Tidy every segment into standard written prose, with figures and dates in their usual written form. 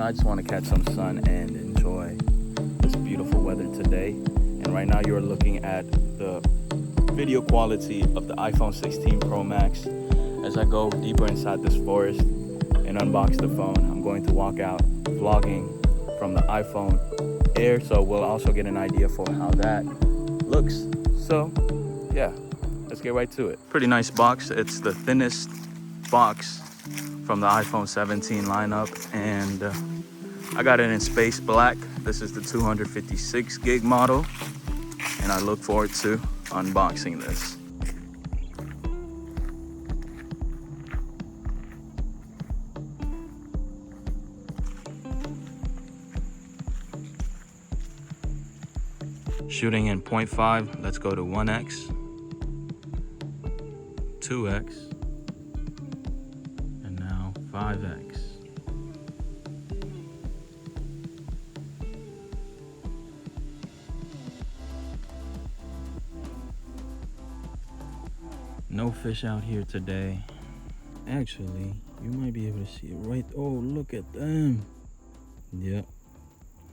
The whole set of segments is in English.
I just want to catch some sun and enjoy this beautiful weather today. And right now you're looking at the video quality of the iPhone 16 Pro Max. As I go deeper inside this forest and unbox the phone, I'm going to walk out vlogging from the iPhone Air, so we'll also get an idea for how that looks. So yeah, let's get right to it. Pretty nice box. It's the thinnest box from the iPhone 17 lineup, and I got it in space black. This is the 256 gig model, and I look forward to unboxing this. Shooting in 0.5, let's go to 1x, 2x, and now 5x. No fish out here today. Actually, you might be able to see it right. Oh, look at them. Yep,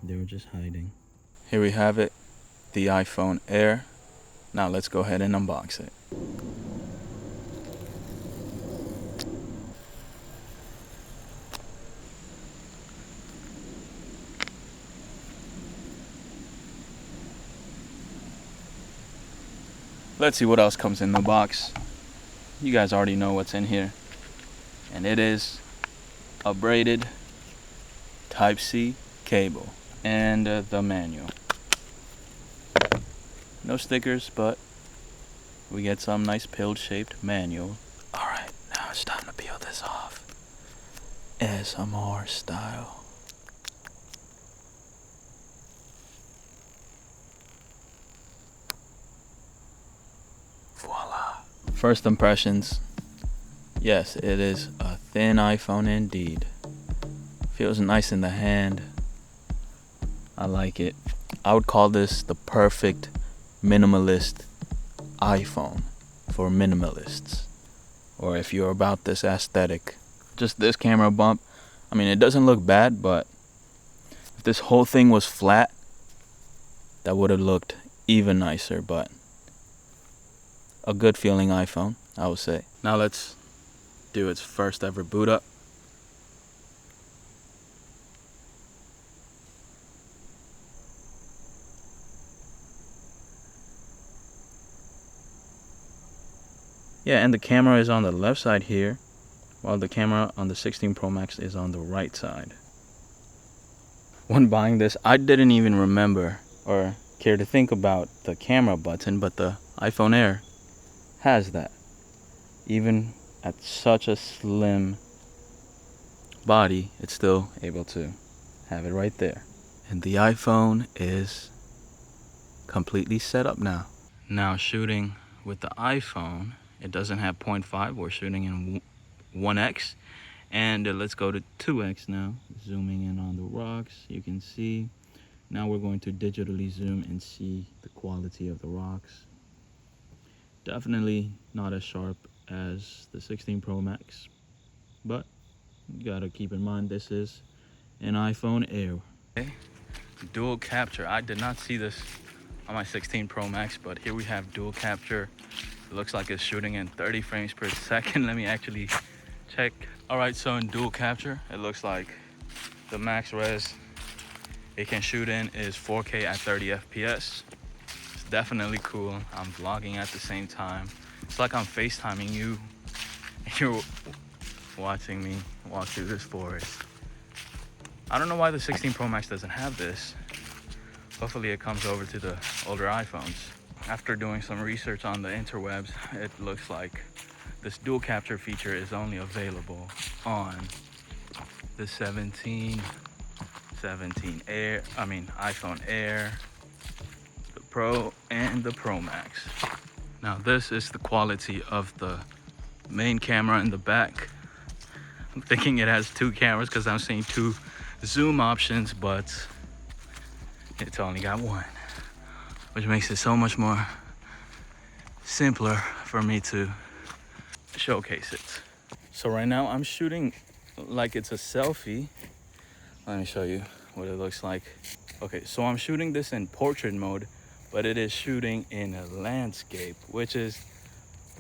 they were just hiding. Here we have it, the iPhone Air. Now let's go ahead and unbox it. Let's see what else comes in the box. You guys already know what's in here. And it is a braided Type-C cable and the manual. No stickers, but we get some nice pill-shaped manual. Alright, now it's time to peel this off. ASMR style. Voila. First impressions. Yes, it is a thin iPhone indeed. Feels nice in the hand. I like it. I would call this the perfect minimalist iPhone for minimalists, or if you're about this aesthetic. Just this camera bump, I mean, it doesn't look bad, but if this whole thing was flat, that would have looked even nicer. But a good feeling iPhone, I would say. Now let's do its first ever boot up. Yeah, and the camera is on the left side here, while the camera on the 16 Pro Max is on the right side. When buying this, I didn't even remember or care to think about the camera button, but the iPhone Air has that. Even at such a slim body, it's still able to have it right there. And the iPhone is completely set up now. Now shooting with the iPhone, it doesn't have 0.5. We're shooting in 1x, and let's go to 2x now. Zooming in on the rocks, you can see. Now we're going to digitally zoom and see the quality of the rocks. Definitely not as sharp as the 16 Pro Max, but you gotta keep in mind this is an iPhone Air. Okay. Dual capture. I did not see this on my 16 Pro Max, but here we have dual capture. It looks like it's shooting in 30 frames per second. Let me actually check. All right, so in dual capture, it looks like the max res it can shoot in is 4K at 30 FPS. It's definitely cool. I'm vlogging at the same time. It's like I'm FaceTiming you and you're watching me walk through this forest. I don't know why the 16 Pro Max doesn't have this. Hopefully it comes over to the older iPhones. After doing some research on the interwebs, it looks like this dual capture feature is only available on the iPhone Air, the Pro, and the Pro Max. Now this is the quality of the main camera in the back. I'm thinking it has two cameras because I'm seeing two zoom options, but it's only got one, which makes it so much more simpler for me to showcase it. So right now I'm shooting like it's a selfie, Let me show you what it looks like. Okay, so I'm shooting this in portrait mode, but it is shooting in a landscape, which is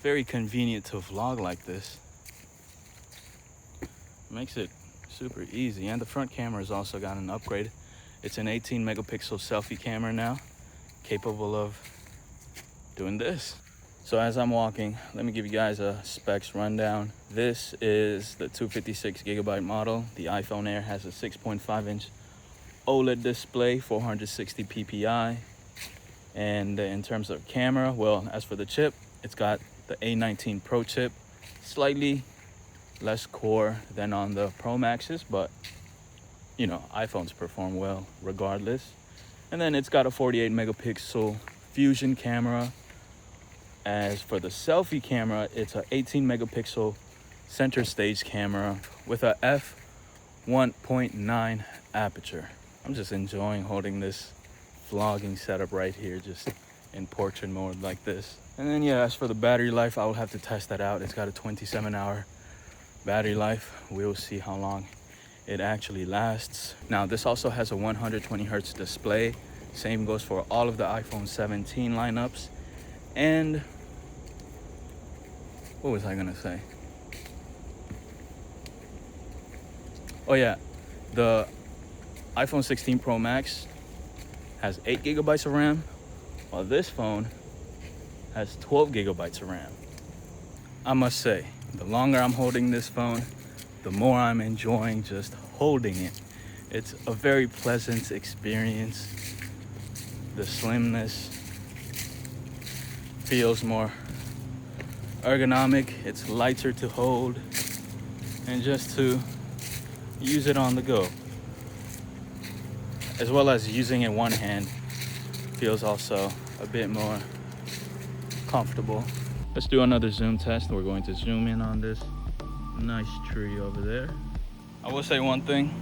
very convenient to vlog like this. Makes it super easy. And the front camera has also got an upgrade. It's an 18 megapixel selfie camera now, capable of doing this. So as I'm walking, let me give you guys a specs rundown. This is the 256 gigabyte model. The iPhone Air has a 6.5 inch OLED display, 460 ppi. And in terms of camera, well, as for the chip, it's got the A19 Pro chip, slightly less core than on the Pro Maxes, but you know, iPhones perform well regardless. And then it's got a 48 megapixel fusion camera. As for the selfie camera, it's a 18 megapixel center stage camera with a f1.9 aperture. I'm just enjoying holding this vlogging setup right here, just in portrait mode like this. And then yeah, as for the battery life, I will have to test that out. It's got a 27-hour battery life. We'll see how long it actually lasts. Now this also has a 120 hertz display. Same goes for all of the iPhone 17 lineups. And what was I gonna say? Oh yeah, the iPhone 16 Pro Max has 8 gigabytes of RAM, while this phone has 12 gigabytes of RAM. I must say, the longer I'm holding this phone, the more I'm enjoying just holding it. It's a very pleasant experience. The slimness feels more ergonomic. It's lighter to hold and just to use it on the go. As well as using it one hand feels also a bit more comfortable. Let's do another zoom test. We're going to zoom in on this nice tree over there. I will say one thing,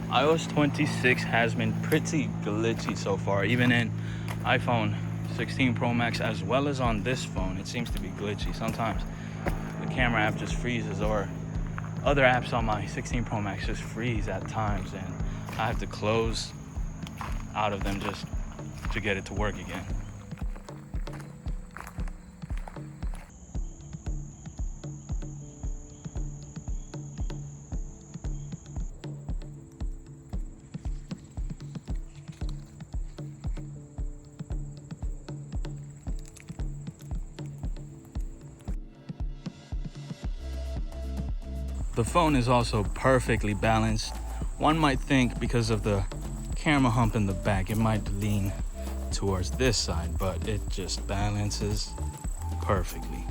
iOS 26 has been pretty glitchy so far, even in iPhone 16 Pro Max as well as on this phone. It seems to be glitchy. Sometimes the camera app just freezes, or other apps on my 16 Pro Max just freeze at times, and I have to close out of them just to get it to work again. The phone is also perfectly balanced. One might think because of the camera hump in the back, it might lean towards this side, but it just balances perfectly.